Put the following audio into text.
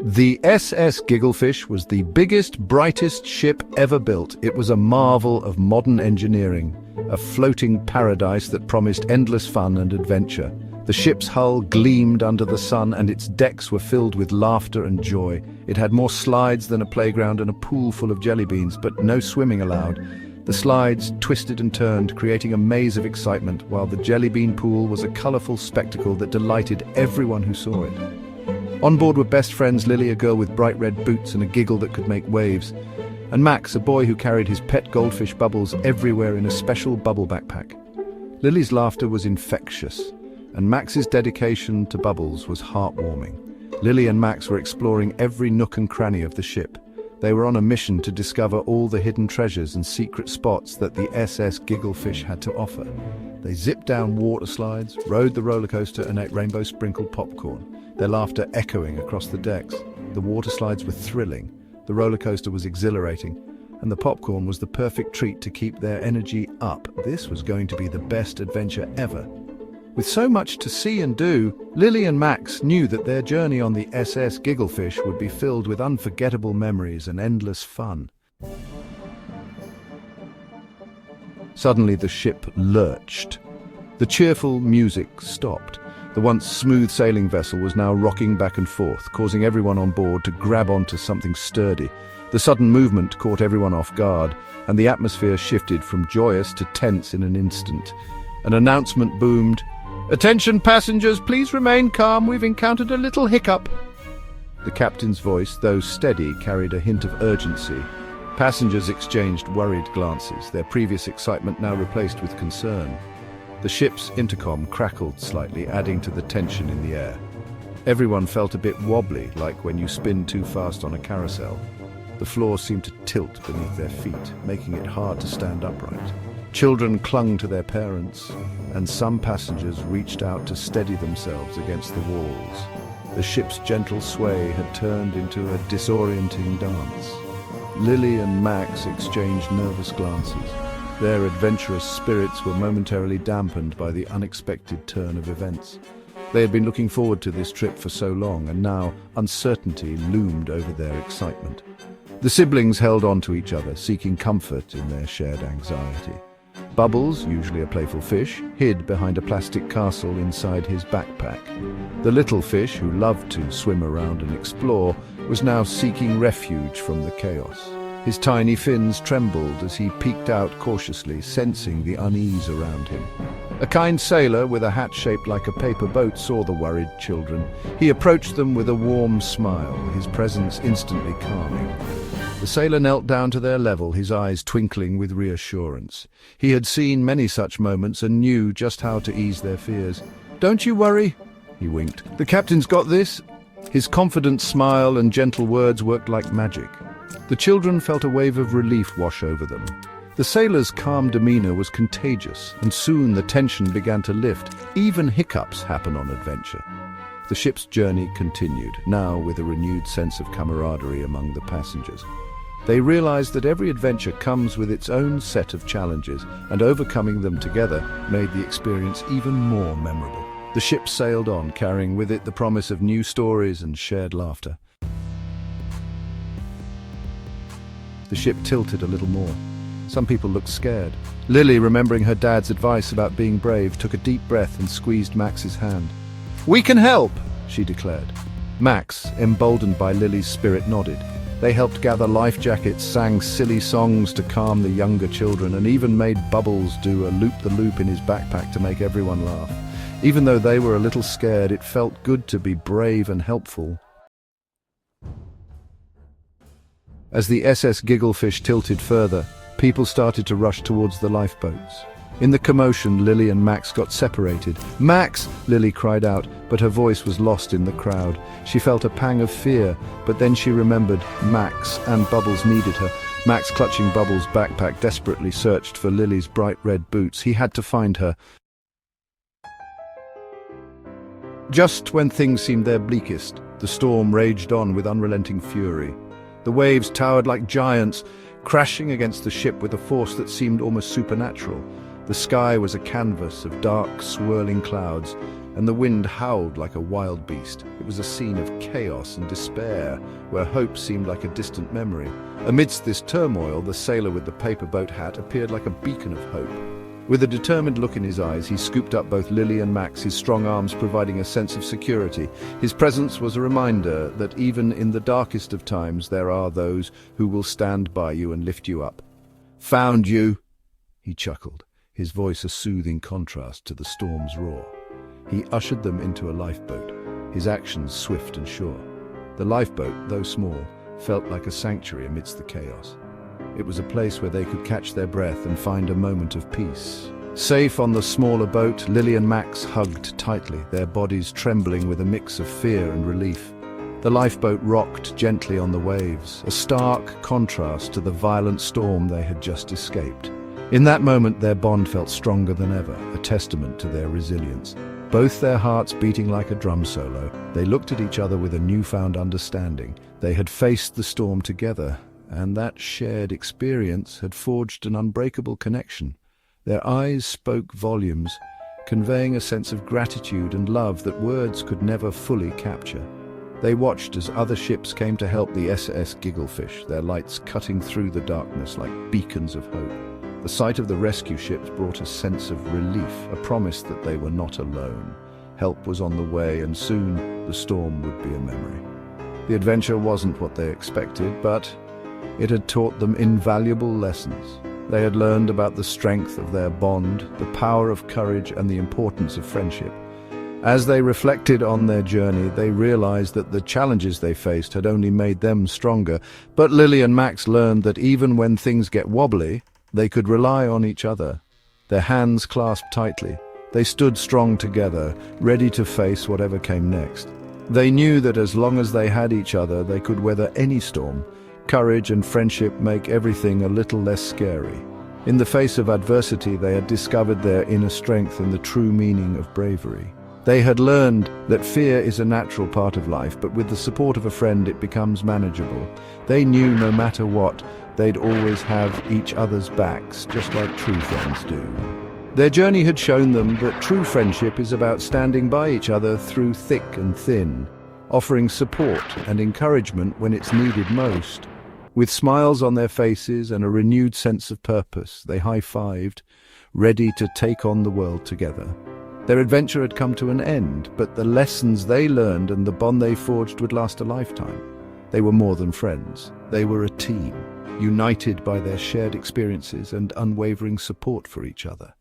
The SS Gigglefish was the biggest, brightest ship ever built. It was a marvel of modern engineering, a floating paradise that promised endless fun and adventure. The ship's hull gleamed under the sun, and its decks were filled with laughter and joy. It had more slides than a playground and a pool full of jelly beans, but no swimming allowed. The slides twisted and turned, creating a maze of excitement, while the jelly bean pool was a colorful spectacle that delighted everyone who saw it. On board were best friends Lily, a girl with bright red boots and a giggle that could make waves, and Max, a boy who carried his pet goldfish Bubbles everywhere in a special bubble backpack. Lily's laughter was infectious, and Max's dedication to Bubbles was heartwarming. Lily and Max were exploring every nook and cranny of the ship. They were on a mission to discover all the hidden treasures and secret spots that the SS Gigglefish had to offer. They zipped down water slides, rode the roller coaster, and ate rainbow-sprinkled popcorn, their laughter echoing across the decks. The water slides were thrilling, the roller coaster was exhilarating, and the popcorn was the perfect treat to keep their energy up. This was going to be the best adventure ever. With so much to see and do, Lily and Max knew that their journey on the SS Gigglefish would be filled with unforgettable memories and endless fun. Suddenly the ship lurched. The cheerful music stopped. The once smooth sailing vessel was now rocking back and forth, causing everyone on board to grab onto something sturdy. The sudden movement caught everyone off guard, and the atmosphere shifted from joyous to tense in an instant. An announcement boomed. "Attention passengers, please remain calm. We've encountered a little hiccup." The captain's voice, though steady, carried a hint of urgency. Passengers exchanged worried glances, their previous excitement now replaced with concern. The ship's intercom crackled slightly, adding to the tension in the air. Everyone felt a bit wobbly, like when you spin too fast on a carousel. The floor seemed to tilt beneath their feet, making it hard to stand upright. Children clung to their parents, and some passengers reached out to steady themselves against the walls. The ship's gentle sway had turned into a disorienting dance. Lily and Max exchanged nervous glances. Their adventurous spirits were momentarily dampened by the unexpected turn of events. They had been looking forward to this trip for so long, and now uncertainty loomed over their excitement. The siblings held on to each other, seeking comfort in their shared anxiety. Bubbles, usually a playful fish, hid behind a plastic castle inside his backpack. The little fish, who loved to swim around and explore, was now seeking refuge from the chaos. His tiny fins trembled as he peeked out cautiously, sensing the unease around him. A kind sailor with a hat shaped like a paper boat saw the worried children. He approached them with a warm smile, his presence instantly calming. The sailor knelt down to their level, his eyes twinkling with reassurance. He had seen many such moments and knew just how to ease their fears. "Don't you worry," he winked. "The captain's got this." His confident smile and gentle words worked like magic. The children felt a wave of relief wash over them. The sailor's calm demeanor was contagious, and soon the tension began to lift. Even hiccups happen on adventure. The ship's journey continued, now with a renewed sense of camaraderie among the passengers. They realized that every adventure comes with its own set of challenges, and overcoming them together made the experience even more memorable. The ship sailed on, carrying with it the promise of new stories and shared laughter. The ship tilted a little more. Some people looked scared. Lily, remembering her dad's advice about being brave, took a deep breath and squeezed Max's hand. "We can help," she declared. Max, emboldened by Lily's spirit, nodded. They helped gather life jackets, sang silly songs to calm the younger children, and even made Bubbles do a loop-the-loop in his backpack to make everyone laugh. Even though they were a little scared, it felt good to be brave and helpful. As the SS Gigglefish tilted further, people started to rush towards the lifeboats. In the commotion, Lily and Max got separated. "Max!" Lily cried out, but her voice was lost in the crowd. She felt a pang of fear, but then she remembered Max and Bubbles needed her. Max, clutching Bubbles' backpack, desperately searched for Lily's bright red boots. He had to find her. Just when things seemed their bleakest, the storm raged on with unrelenting fury. The waves towered like giants, crashing against the ship with a force that seemed almost supernatural. The sky was a canvas of dark, swirling clouds, and the wind howled like a wild beast. It was a scene of chaos and despair, where hope seemed like a distant memory. Amidst this turmoil, the sailor with the paper boat hat appeared like a beacon of hope. With a determined look in his eyes, he scooped up both Lily and Max, his strong arms providing a sense of security. His presence was a reminder that even in the darkest of times, there are those who will stand by you and lift you up. "Found you," he chuckled, his voice a soothing contrast to the storm's roar. He ushered them into a lifeboat, his actions swift and sure. The lifeboat, though small, felt like a sanctuary amidst the chaos. It was a place where they could catch their breath and find a moment of peace. Safe on the smaller boat, Lily and Max hugged tightly, their bodies trembling with a mix of fear and relief. The lifeboat rocked gently on the waves, a stark contrast to the violent storm they had just escaped. In that moment, their bond felt stronger than ever, a testament to their resilience. Both their hearts beating like a drum solo, they looked at each other with a newfound understanding. They had faced the storm together, and that shared experience had forged an unbreakable connection. Their eyes spoke volumes, conveying a sense of gratitude and love that words could never fully capture. They watched as other ships came to help the SS Gigglefish, their lights cutting through the darkness like beacons of hope. The sight of the rescue ships brought a sense of relief, a promise that they were not alone. Help was on the way, and soon the storm would be a memory. The adventure wasn't what they expected, but it had taught them invaluable lessons. They had learned about the strength of their bond, the power of courage, and the importance of friendship. As they reflected on their journey, they realized that the challenges they faced had only made them stronger. But Lily and Max learned that even when things get wobbly, they could rely on each other. Their hands clasped tightly, they stood strong together, ready to face whatever came next. They knew that as long as they had each other, they could weather any storm. Courage and friendship make everything a little less scary. In the face of adversity, they had discovered their inner strength and the true meaning of bravery. They had learned that fear is a natural part of life, but with the support of a friend, it becomes manageable. They knew no matter what, they'd always have each other's backs, just like true friends do. Their journey had shown them that true friendship is about standing by each other through thick and thin, offering support and encouragement when it's needed most. With smiles on their faces and a renewed sense of purpose, they high-fived, ready to take on the world together. Their adventure had come to an end, but the lessons they learned and the bond they forged would last a lifetime. They were more than friends. They were a team, united by their shared experiences and unwavering support for each other.